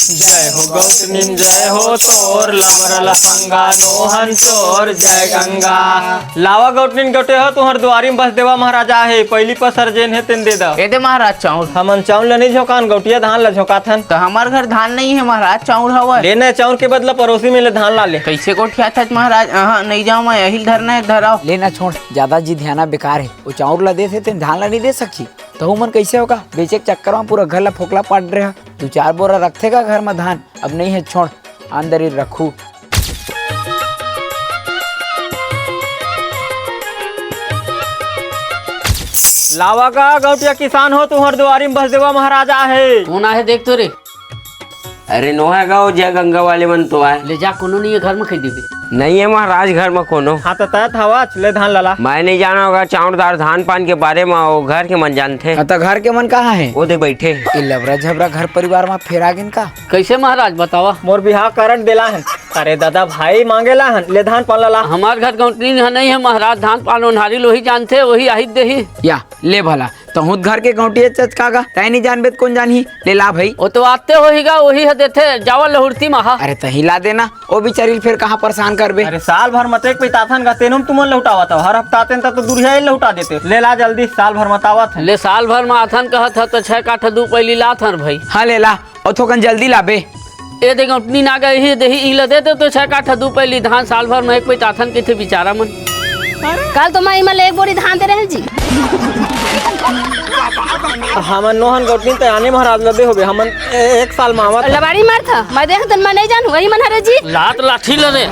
जय हो गौतमी जय हो तोर लवर लफंगा नोहन चोर जय गंगा। लावा गौतमी गौटे हो तुहर दुआरी में बस देवा महाराजा है पहली पसर जेन है तेन दे दा। ए दे महाराज चाउर। हमन चाउर ला नहीं झोकान गौटिया धान ला झोकाथन। तो हमार घर धान नहीं है महाराज चाउर हवा। लेने चाउर के बदला पड़ोसी में ले धान ला ले। कैसे गोठिया था महाराज? नहीं जाऊँ मैं यही धरना है धराओ। लेना छोड़ ज्यादा जी ध्यान बेकार है। वो चाउर ला दे थे धान ला नहीं दे सकती तो मन कैसे होगा? बेचे के चक्कर में पूरा घर ला फोकला पाट रहे। 2-4 बोरा रखेगा घर में धान। अब नहीं है छोड़ अंदर ही रखू। लावा का गौटिया किसान हो तुहर दुआरी में बस देवा महाराजा है। कौन आहे देख तो रे? अरे नो है गाँव जय गंगा वाले मन तो आए। ले जा कोनो नहीं है घर में कह देबे। नहीं है महाराज घर में कोनो। हाँ तो तय हवा ले धान लाला। मैं नहीं जाना होगा चावरदार धान पान के बारे में। वो घर के मन जानते। तो घर के मन कहाँ है? वो दे बैठे ये लबरा झबरा घर परिवार में फेरा गिन का कैसे महाराज बतावा? मोर बिहार करंट देला है। अरे दादा भाई मांगेला हन ले धान पान लाला। हमार घर गौतनी नहीं है महाराज। धान पान उन्हारी लोही जानते वही आहित दही। या ले भला तो घर के गौटिया चचकागा तय नहीं जानबे कौन जानही ले ला भाई। वो तो आते होगा वही है देते जावा लहुरती महा। अरे तही ला देना वो बिचारी फिर कहाँ परेशान करबे। अरे साल भर मतेक पिताथन का तेनुम तुमन लौटावत हो। हर हफ्ता आते तो दूरिया ही लौटा देते। ले ला जल्दी साल भर मतावत है। ले साल भर में आथन कहत है तो 6 काठा 2 पैली लाथन भाई। हाँ ले ला और थोकन जल्दी लाबे। ए दे गौतनी ना गई ही दही इला देते तो 6 काठा 2 पैली धान साल भर में एक पैताथन के थे बेचारा मन। कल तो मैं इमल 1 बोरी धान दे रहे जी। हमन नोहन गौतनी तो आने महाराज लबे होबे। हमन 1 साल मावत लबाड़ी मार था मैं देख तन मैं नहीं जानू वही मन हरे जी। लात लाठी लरे।